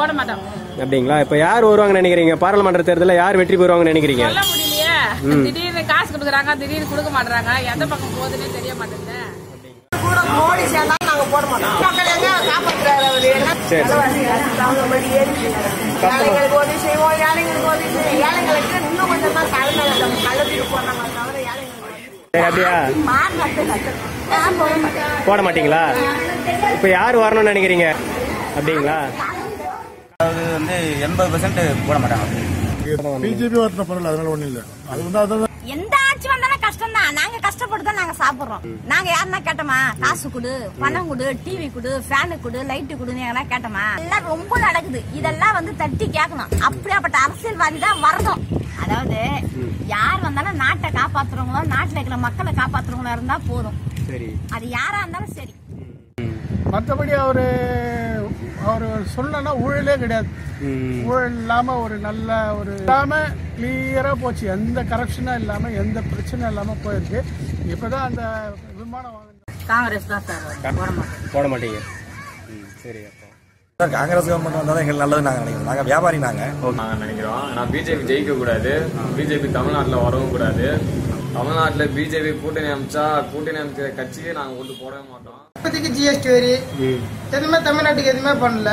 போட மாட்டோம். அப்படிங்களா? இப்ப யார் வருவாங்கன்னு நினைக்கிறீங்க? பாராளுமன்ற தேர்தலில் யார் வெற்றி பெறுவாங்கன்னு நினைக்கிறீங்க? சொல்ல முடியலையே. திடீர்னு காசு கொடுக்குறாங்க, திடீர்னு கொடுக்க மாட்டாங்க. எந்த பக்கம் போகுதுன்னு தெரிய மாட்டேங்குது. மோடி சேர்ந்தா நாங்க போட மாட்டோம். மக்கள் எங்க காப்பாற்றுறாரு அவரு. ஏழைகளுக்கு உதவி செய்வோம், ஏழைங்களுக்கு உதவி செய்வோம். ஏழைங்களுக்கு இன்னும் கொஞ்சம் தான் கலந்து போடுறாங்க தவிர ஏழைங்களுக்கு போட மாட்டீங்களா? இப்ப யார் வரணும்னு நினைக்கிறீங்க? அப்படிங்களா? அது 80% போட மாட்டாங்க. பிஜேபி வரணும் பரவாயில்ல, அதனால ஒண்ணும் இல்ல. அது அதான் எந்த ஆட்சி வந்தாலும் கஷ்டம் தான். நாங்க கஷ்டப்பட்டு தான் நாங்க சாப்பிடுறோம். நாங்க யாருன்னா கேட்டோமா? காசு கொடு, பணம் கொடு, டிவி கொடு, ஃபேனு கொடு, லைட்டு கொடுன்னு எல்லாம் கேட்டோமா? எல்லாம் ரொம்ப நடக்குது. இதெல்லாம் தட்டி கேட்கணும். அப்படியாப்பட்ட அரசியல்வாதி தான் வரணும். அதாவது யார் வந்தாலும் நாட்டை காப்பாத்துறவங்களோ, நாட்டுல இருக்கிற மக்களை காப்பாத்துறவங்களா இருந்தா போதும். அது யாரா இருந்தாலும் சரி. மற்றபடி அவரு சொல்லனா ஊழலே கிடையாது. ஊழல் இல்லாம ஒரு நல்ல ஒரு இல்லாம கிளியரா போச்சு. எந்த கரப்ஷனும் இல்லாம, எந்த பிரச்சனை இல்லாம போயிருக்கு. இப்பதான் அந்த விமானம் காங்கிரஸ் தான் சார். போட மாட்டீங்க? சரி. சார், காங்கிரஸ் கவர்மெண்ட் வந்தாலும் எங்களுக்கு நல்லது நாங்க நினைக்கிறோம். நாங்க வியாபாரி நாங்க நினைக்கிறோம். நான் பிஜேபி ஜெயிக்க கூடாது. பிஜேபி தமிழ்நாட்டில் வரவும் கூடாது. தமிழ்நாட்டில் பிஜேபி கூட்டணி அமைச்ச கட்சியை நாங்க ஓட்டு போடவே மாட்டோம். இப்போதைக்கு ஜிஎஸ்டி வரி எதுவுமே தமிழ்நாட்டுக்கு எதுவுமே பண்ணல.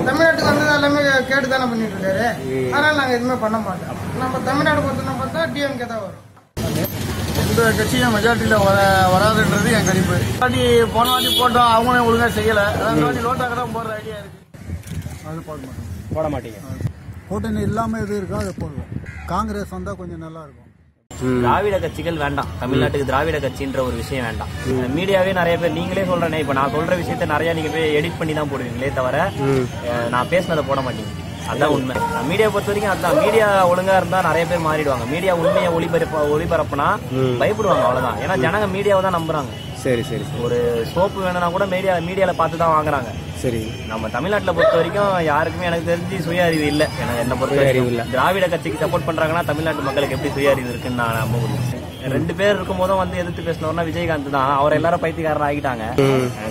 தமிழ்நாட்டுக்கு வந்து எல்லாமே கேட்டு தானே பண்ணிட்டு இருக்காரு. அதனால நாங்க எதுவுமே பண்ண மாட்டோம். நம்ம தமிழ்நாடு பொறுத்தவரை பார்த்தா டிஎம்கே தான் வரும். எந்த கட்சியும் மெஜாரிட்டியில வராதுன்றது என் கணிப்பு. போன வாட்டி போட்டோம், அவங்களும் ஒழுங்கா செய்யல. லோட்டாக தான் போடுற ஐடியா இருக்கு. அது போட மாட்டீங்க? கூட்டணி இல்லாம எது இருக்கோ அதை போடுவோம். காங்கிரஸ் வந்தா கொஞ்சம் நல்லா இருக்கும். திராவிட கட்சிகள் வேண்டாம். தமிழ்நாட்டுக்கு திராவிட கட்சின்ற ஒரு விஷயம் வேண்டாம். மீடியாவே நிறைய பேர், நீங்களே சொல்றேனே, இப்ப நான் சொல்ற விஷயத்த நிறைய நீங்க போய் எடிட் பண்ணி தான் போடுவீங்களே தவிர நான் பேசினதை போட மாட்டீங்க. அதான் உண்மை. மீடியா பொறுத்த வரைக்கும் அதான். மீடியா ஒழுங்கா இருந்தா நிறைய பேர் மாறிடுவாங்க. மீடியா உண்மையை ஒளிபரப்புனா பயப்படுவாங்க, அவ்வளவுதான். ஏன்னா ஜனங்க மீடியாவை தான் நம்புறாங்க. சரி. ஒரு சோப்பு வேணும்னா கூட மீடியால பார்த்து தான் வாங்குறாங்க. சரி. நம்ம தமிழ்நாட்டுல பொறுத்த வரைக்கும் யாருக்குமே எனக்கு தெரிஞ்சு சுய அறிவு இல்ல. எனக்கு என்ன பொறுத்த அறிவு இல்ல. திராவிட கட்சிக்கு சப்போர்ட் பண்றாங்கன்னா தமிழ்நாட்டு மக்களுக்கு எப்படி சுய அறிவு இருக்குன்னு நான் நம்ப முடியும். 2 பேர் இருக்கும் போதும் எதிர்த்து பேசினோம்னா விஜயகாந்த் தான். அவர் எல்லாரும் பைத்தியக்காரன் ஆகிட்டாங்க.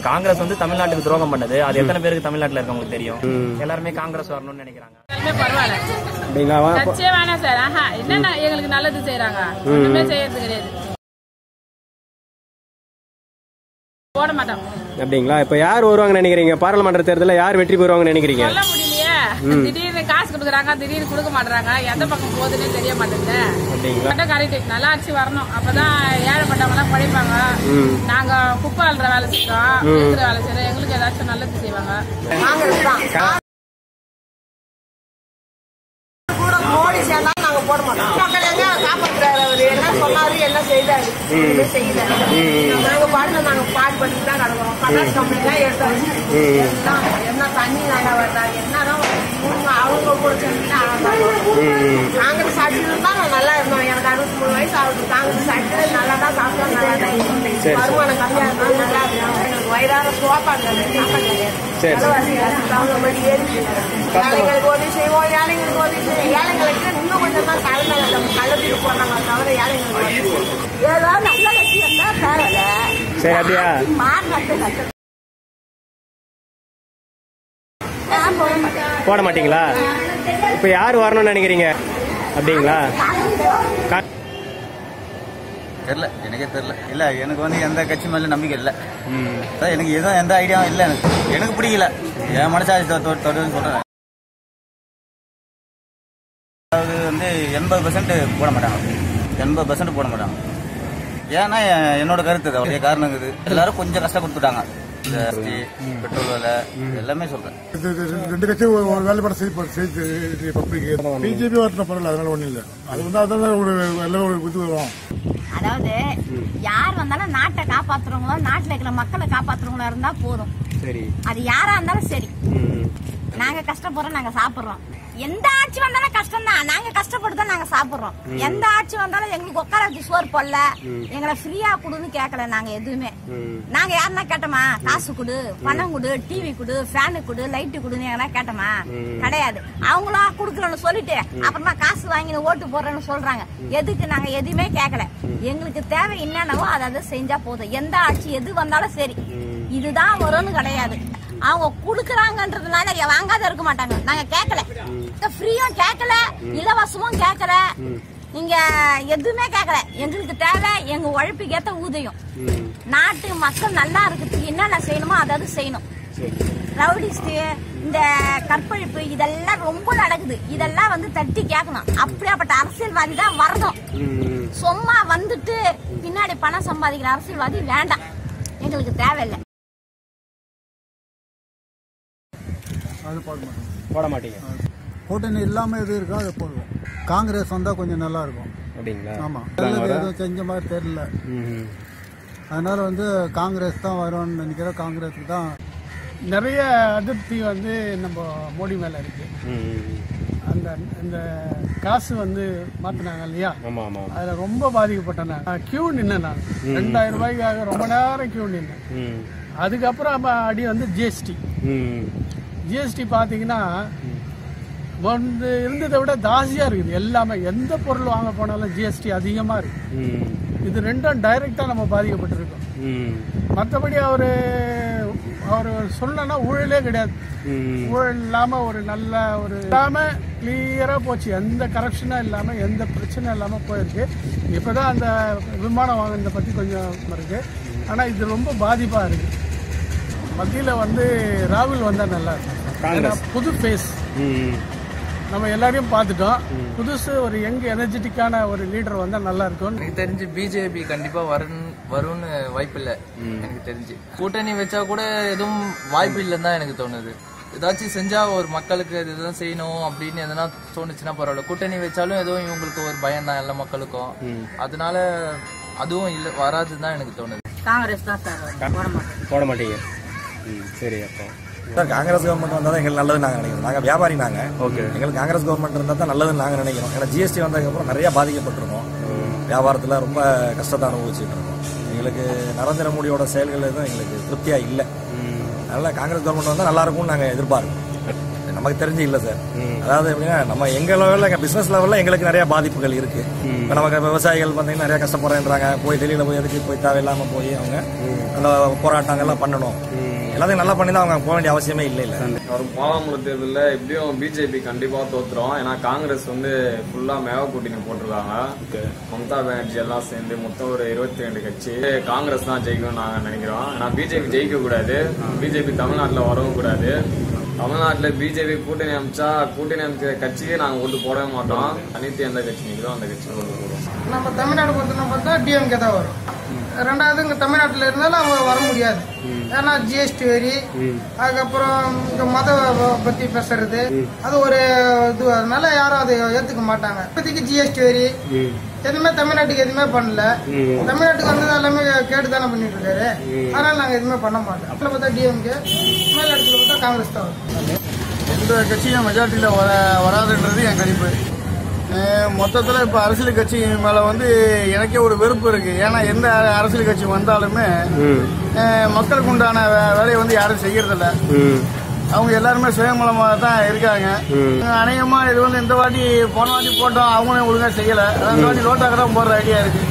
காங்கிரஸ் தமிழ்நாட்டுக்கு துரோகம் பண்ணது. அது எத்தனை பேருக்கு தமிழ்நாட்டுல இருக்கவங்களுக்கு தெரியும். எல்லாருமே காங்கிரஸ் வரணும்னு நினைக்கிறாங்க. பரவாயில்ல, கட்சியே வேணாம் சார். என்னன்னா எங்களுக்கு நல்லது செய்யறாங்க, ஒண்ணுமே செய்யறது கிடையாது. போட மாட்டோம். அப்படிங்களா? இப்ப யார் வருவாங்கன்னு நினைக்கிறீங்க? பாராளுமன்ற தேர்தலில் யார் வெற்றி பெறுவாங்கன்னு நினைக்கிறீங்க? சொல்ல முடியலையே. திடீர்னு காசு கொடுக்குறாங்க, திடீர்னு கொடுக்க மாட்டாங்க. எந்த பக்கம் போகுதுன்னு தெரிய மாட்டேங்குது. அப்படிங்களா? கரெக்ட். நல்லா ஆட்சி வரணும். அப்பதான் ஏழைப்பட்டவங்க எல்லாம் பழைப்பாங்க. நாங்க குப்பை அள்ளுற வேலை செய்யறோம், இருக்கிற வேலை செய்யறோம். எங்களுக்கு ஏதாச்சும் நல்லது செய்வாங்க. மோடி சேர்ந்தா நாங்க போட மாட்டோம். மக்கள் எங்க காப்பாற்றுறாரு அவரு. என்ன சொன்னாரு, என்ன செய்தாரு, செய்யல. நாங்க பாடுபட்டு தான் கிடக்குறோம். கலாஸ் கம்பெனி தான் எடுத்தாச்சு. என்ன தண்ணி நல்லா வருதா, என்னதான் அவங்க கூட சேர்ந்து காங்கிரஸ் ஆட்சியில் தான் நான் நல்லா இருந்தோம். எனக்கு 63 வயசு ஆகுது. காங்கிரஸ் ஆட்சியில் நல்லா தான் சாப்பிட்டோம், நல்லா தான் இருக்கும். வருமானம் கம்மியா இருந்தாலும் நல்லா இருக்கும். எங்களுக்கு வயிறார சோப்பாங்க, தகுந்தபடி ஏறிச்சு. ஏழைங்களுக்கு உதவி செய்வோம், ஏழைங்களுக்கு உதவி செய்வோம். ஏழைங்களுக்கு இன்னும் கொஞ்சம் தான் கலந்து போடுறாங்க தவிர ஏழைங்களுக்கு ஏதாவது நல்ல கட்சி இருந்தா தேவையில்ல. போட மாட்டீங்களா? இப்ப யார் வரணும்னு நினைக்கிறீங்க? அப்படிங்களா? தெரியல, எனக்கே தெரியல. இல்ல, எனக்கு எந்த கட்சி மேல நம்பிக்கை இல்ல. எனக்கு எதுவும் எந்த ஐடியாவும் இல்ல. எனக்கு பிடிக்கல. என் மனசாட்சி தொடர்ந்து சொல்றேன். அதாவது 80% போட மாட்டாங்க. 80% போட மாட்டாங்க. ஏன்னா என்னோட கருத்து அவருடைய காரணம் இருக்குது. எல்லாரும் கொஞ்சம் கஷ்டம் கொடுத்துட்டாங்க. பெட்ரோல் விலை எல்லாமே சொல்றேன். 2 கட்சி வேலைப்பாடு பிஜேபி வரணும் பரவாயில்ல, அதனால ஒண்ணும் இல்ல. அது அதான் ஒரு இது வரும். அதாவது யார் வந்தாலும் நாட்டை காப்பாத்துறவங்களோ, நாட்டுல இருக்கிற மக்களை காப்பாத்துறவங்களா இருந்தா போதும். சரி. அது யாரா இருந்தாலும் சரி. நாங்க கஷ்டப்படுறோம், நாங்க சாப்பிடுறோம். எந்த ஆட்சி வந்தாலும் கஷ்டம் தான். நாங்க கஷ்டப்பட்டு தான் நாங்க சாப்பிடுறோம். எந்த ஆட்சி வந்தாலும் எங்களுக்கு உட்கார வச்சு சோறு போடல, எங்களை ஃப்ரீயா கொடுன்னு கேட்கல. நாங்க எதுவுமே நாங்க யாருன்னா கேட்டோமா? காசு கொடு, பணம் கொடு, டிவி கொடு, ஃபேனு கொடு, லைட்டு கொடுன்னு எங்கன்னா கேட்டோமா? கிடையாது. அவங்களா குடுக்கலன்னு சொல்லிட்டு அப்புறமா காசு வாங்கி ஓட்டு போடுறேன்னு சொல்றாங்க. எதுக்கு? நாங்க எதுவுமே கேட்கல. எங்களுக்கு தேவை என்னென்னவோ அதை செஞ்சா போதும். எந்த ஆட்சி எது வந்தாலும் சரி, இதுதான் வரும்னு கிடையாது. அவங்க குடுக்கறாங்கன்றதுனால வாங்காத இருக்க மாட்டாங்க. நாங்க கேட்கல, ஃப்ரீயும் கேட்கல, இலவசமும் கேட்கல, நீங்க எதுவுமே கேட்கல. எங்களுக்கு தேவை எங்க உழைப்புக்கு ஏத்த ஊதியம். நாட்டு மக்கள் நல்லா இருக்கிறதுக்கு என்னென்ன செய்யணுமோ அதாவது செய்யணும். ரவுடிஸ்ட் இந்த கற்பழிப்பு இதெல்லாம் ரொம்ப நடக்குது. இதெல்லாம் வந்து தட்டி கேட்கணும். அப்படியாப்பட்ட அரசியல்வாதி தான் வரணும். சும்மா வந்துட்டு பின்னாடி பணம் சம்பாதிக்கிற அரசியல்வாதி வேண்டாம், எங்களுக்கு தேவையில்லை. அது போட மாட்டீங்க. கூட்டணி இல்லாம எது இருக்கோ அதை போடுவோம். காங்கிரஸ் வந்தா கொஞ்சம் நல்லா இருக்கும். அப்படிங்களா? ஆமா, எதுவும் செஞ்ச மாதிரி தெரியல. அதனால வந்து காங்கிரஸ் தான் வரும்னு நினைக்கிறேன். காங்கிரஸுக்கு தான் நிறைய அதிருப்தி வந்து நம்ம மோடி மேல இருக்கு. அந்த இந்த காசு வந்து மாத்தினாங்க இல்லையா, அதுல ரொம்ப பாதிக்கப்பட்டேன். கியூ நின்னேன் நான் 2000 ரூபாய்க்காக ரொம்ப நேரம் கியூ நின்னேன். அதுக்கப்புறம் அடி வந்து ஜிஎஸ்டி பாத்தீங்கன்னா வந்து இருந்ததை விட ஜாஸ்தியா இருக்குது. எல்லாமே எந்த பொருள் வாங்க போனாலும் ஜிஎஸ்டி அதிகமா இருக்கு. இது ரெண்டும் டைரக்டா நம்ம பாதிக்கப்பட்டிருக்கோம். மற்றபடி அவரு சொல்லனா ஊழலே கிடையாது. ஊழல் இல்லாம ஒரு நல்ல ஒரு இல்லாம கிளியரா போச்சு. எந்த கரப்ஷனும் இல்லாம எந்த பிரச்சனையும் இல்லாம போயிருக்கு. இப்பதான் அந்த விமானம் வாங்கினதை பத்தி கொஞ்சம் இருக்கு. ஆனா இது ரொம்ப பாதிப்பா இருக்கு. மத்தியில வந்து ராகுல் வந்தா நல்லா இருக்கும். புது ஃபேஸ் நம்ம எல்லாரையும் பார்த்துட்டோம். புதுசு ஒரு யங் எனர்ஜெட்டிக்கான ஒரு லீடர் வந்தா நல்லா இருக்கும். எனக்கு தெரிஞ்சு பிஜேபி கண்டிப்பா வரும்னு வாய்ப்பு இல்லை. எனக்கு தெரிஞ்சு கூட்டணி வச்சா கூட எதுவும் வாய்ப்பு இல்லைன்னு தான் எனக்கு தோணுது. ஏதாச்சும் செஞ்சா ஒரு மக்களுக்கு இதுதான் செய்யணும் அப்படின்னு எதனா தோணுச்சுன்னா பரவாயில்ல. கூட்டணி வச்சாலும் எதுவும் இவங்களுக்கு ஒரு பயம் தான் எல்லா மக்களுக்கும். அதனால அதுவும் இல்லை, வராதுன்னு தான் எனக்கு தோணுது. காங்கிரஸ் தான் சார். போட மாட்டீங்க. சரி, அப்போ சார் காங்கிரஸ் கவர்மெண்ட் வந்தால் தான் எங்களுக்கு நல்லதுன்னு நாங்கள் நினைக்கிறோம். நாங்கள் வியாபாரி, நாங்கள் எங்களுக்கு காங்கிரஸ் கவர்மெண்ட் இருந்தால் தான் நல்லதுன்னு நாங்கள் நினைக்கிறோம். ஏன்னா ஜிஎஸ்டி வந்ததுக்கப்புறம் நிறையா பாதிக்கப்பட்டிருக்கோம். வியாபாரத்தில் ரொம்ப கஷ்டத்தை அனுபவிச்சுட்டு இருக்கோம். எங்களுக்கு நரேந்திர மோடியோட செயல்கள் எதுவும் எங்களுக்கு திருப்தியாக இல்லை. அதனால் காங்கிரஸ் கவர்மெண்ட் வந்தால் நல்லா இருக்கும்னு நாங்கள் எதிர்பார்க்கோம். நமக்கு தெரிஞ்சு இல்லை சார். அதாவது எப்படின்னா நம்ம எங்கள் லெவலில் எங்கள் பிஸ்னஸ் லெவலில் எங்களுக்கு நிறையா பாதிப்புகள் இருக்குது. இப்போ நமக்கு விவசாயிகள் பார்த்தீங்கன்னா நிறையா கஷ்டப்படுறேன்றாங்க. போய் டெல்லியில் போய் எதுக்கு போய் தேவையில்லாமல் போய் அவங்க அந்த போராட்டங்கள்லாம் பண்ணணும். எல்லாத்தையும் நல்லா பண்ணி தான் அவங்க போக வேண்டிய அவசியமே இல்லை. வரும் பாராளுமன்ற தேர்தலில் எப்படியும் பிஜேபி கண்டிப்பா தோத்துரும். ஏன்னா காங்கிரஸ் வந்து ஃபுல்லா மேவ கூட்டணி போட்டிருக்காங்க. மம்தா பானர்ஜி எல்லாம் சேர்ந்து மொத்தம் ஒரு 22 கட்சி. காங்கிரஸ் தான் ஜெயிக்கணும்னு நாங்க நினைக்கிறோம். ஏன்னா பிஜேபி ஜெயிக்க கூடாது. பிஜேபி தமிழ்நாட்டில் வரவும் கூடாது. தமிழ்நாட்டில் பிஜேபி கூட்டணி அமைச்ச கட்சியே நாங்க ஓட்டு போடவே மாட்டோம். அனைத்து எந்த கட்சி நிற்கிறோம் அந்த கட்சி ஓட்டு போடுவோம். நம்ம தமிழ்நாடு பொறுத்தவரை பார்த்தா டிஎம்கே தான் வரும். ரெண்டாவது இங்க தமிழ்நாட்டில் இருந்தாலும் அவங்க வர முடியாது. ஏன்னா ஜிஎஸ்டி வரி, அதுக்கப்புறம் இங்க மத பத்தி பேசுறது அது ஒரு இது. அதனால யாரும் அதை ஏத்துக்க மாட்டாங்க. இப்போதைக்கு ஜிஎஸ்டி வரி எதுவுமே தமிழ்நாட்டுக்கு எதுவுமே பண்ணல. தமிழ்நாட்டுக்கு வந்து எல்லாமே கேட்டு தானே பண்ணிட்டு இருக்காரு. அதனால நாங்க எதுவுமே பண்ண மாட்டோம். அப்படி பார்த்தா டிஎம்கே, தமிழ்நாட்டுல பார்த்தா காங்கிரஸ் தான் வரும். எந்த கட்சியும் மெஜாரிட்டியில வராதுன்றது என் கணிப்பு. மொத்தத்தில் இப்போ அரசியல் கட்சி மேலே வந்து எனக்கே ஒரு வெறுப்பு இருக்கு. ஏன்னா எந்த அரசியல் கட்சி வந்தாலுமே மக்களுக்கு உண்டான வேலையை வந்து யாரும் செய்யறதில்ல. அவங்க எல்லாருமே சுயநலமாக தான் இருக்காங்க. அநேகமா இது வந்து இந்த வாட்டி போன வாட்டி போட்டோம், அவங்களும் ஒழுங்கா செய்யல. இந்த வாட்டி ரோட்டாக தான் போடுற ஐடியா இருக்கு.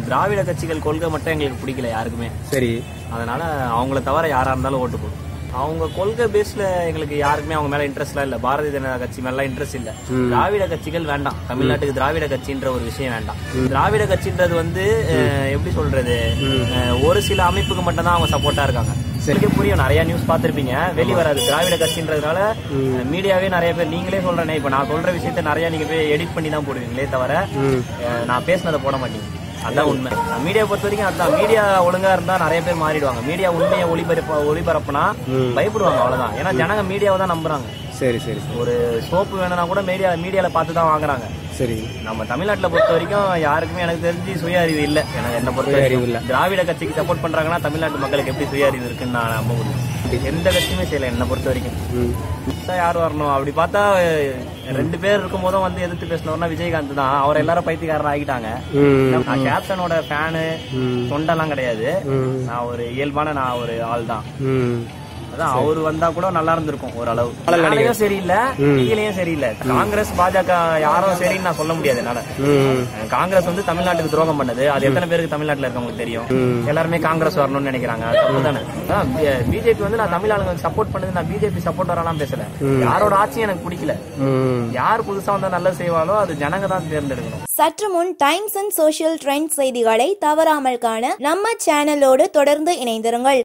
திராவிட கட்சிகள் கொள்கை மட்டும் எங்களுக்கு பிடிக்கல யாருக்குமே. சரி, அதனால அவங்கள தவிர யாரா இருந்தாலும் ஓட்டு போடும். அவங்க கொள்கை பேஸ்ல எங்களுக்கு யாருக்குமே அவங்க மேல இன்ட்ரெஸ்ட்லாம் இல்ல. பாரதிய ஜனதா கட்சி மேல இன்ட்ரெஸ்ட் இல்ல. திராவிட கட்சிகள் வேண்டாம். தமிழ்நாட்டுக்கு திராவிட கட்சின்ற ஒரு விஷயம் வேண்டாம். திராவிட கட்சின்றது வந்து எப்படி சொல்றது, ஒரு சில அமைப்புக்கு மட்டும் தான் அவங்க சப்போர்ட்டா இருக்காங்க. சரிக்கே புரியும். நிறைய நியூஸ் பாத்திருப்பீங்க, வெளி வராது. திராவிட கட்சின்றதுனால மீடியாவே நிறைய பேர், நீங்களே சொல்றேனே, இப்ப நான் சொல்ற விஷயத்த நிறைய நீங்க போய் எடிட் பண்ணி தான் போடுவீங்களே தவிர நான் பேசினதை போட மாட்டீங்க. அதான் உண்மை. மீடியா பொறுத்த வரைக்கும் அதான். மீடியா ஒழுங்கா இருந்தா நிறைய பேர் மாறிடுவாங்க. மீடியா உண்மையை ஒளிபரப்புனா பயப்படுவாங்க, அவ்வளவுதான். ஏன்னா ஜனங்க மீடியாவை தான் நம்புறாங்க. சரி சரி. ஒரு சோப்பு வேணும்னா கூட மீடியால பார்த்து தான் வாங்குறாங்க. சரி, நம்ம தமிழ்நாட்டுல பொறுத்த வரைக்கும் யாருக்குமே எனக்கு தெரிஞ்சு சுய அறிவு இல்ல. என்ன பொறுத்த அறிவு இல்ல. திராவிட கட்சிக்கு சப்போர்ட் பண்றாங்கன்னா தமிழ்நாட்டு மக்களுக்கு எப்படி சுய அறிவு இருக்குன்னு நான் நம்ப முடியும். எந்த கட்சியுமே செய்யல என்ன பொறுத்த வரைக்கும். யார் வரணும் அப்படி பார்த்தா 2 பேர் இருக்கும் போதும் வந்து எதிர்த்து பேசினவர்னா விஜயகாந்த் தான். அவர் எல்லாரும் பைத்தியக்காரர் ஆகிட்டாங்க. நான் கேப்டனோட ஃபேனு தொண்டெல்லாம் கிடையாது. நான் ஒரு இயல்பான ஒரு ஆள் தான். அதான் அவர் வந்தா கூட நல்லா இருந்திருக்கும் ஓரளவு. நாளையும் சரியில்லை, கீழேயும் சரியில்லை. காங்கிரஸ் பாஜக யாரும் சரின்னு நான் சொல்ல முடியாது என்னால. காங்கிரஸ் வந்து தமிழ்நாட்டுக்கு துரோகம் பண்ணது, அது எத்தனை பேருக்கு தமிழ்நாட்டுல இருக்கவங்களுக்கு தெரியும். எல்லாருமே காங்கிரஸ் வரணும்னு நினைக்கிறாங்க, தப்புதானே? பிஜேபி வந்து நான் தமிழ் ஆளுங்க சப்போர்ட் பண்ணது, நான் பிஜேபி சப்போர்ட்டரெல்லாம் பேசல. யாரோட ஆட்சியும் எனக்கு பிடிக்கல. யார் புதுசா வந்தா நல்லா செய்வாலோ அது ஜனங்க தான் தேர்ந்தெடுக்கணும். சற்று முன் டைம்ஸ் அண்ட் சோஷியல் ட்ரெண்ட் செய்திகளை தவறாமல் காண நம்ம சேனலோடு தொடர்ந்து இணைந்திருங்கள்.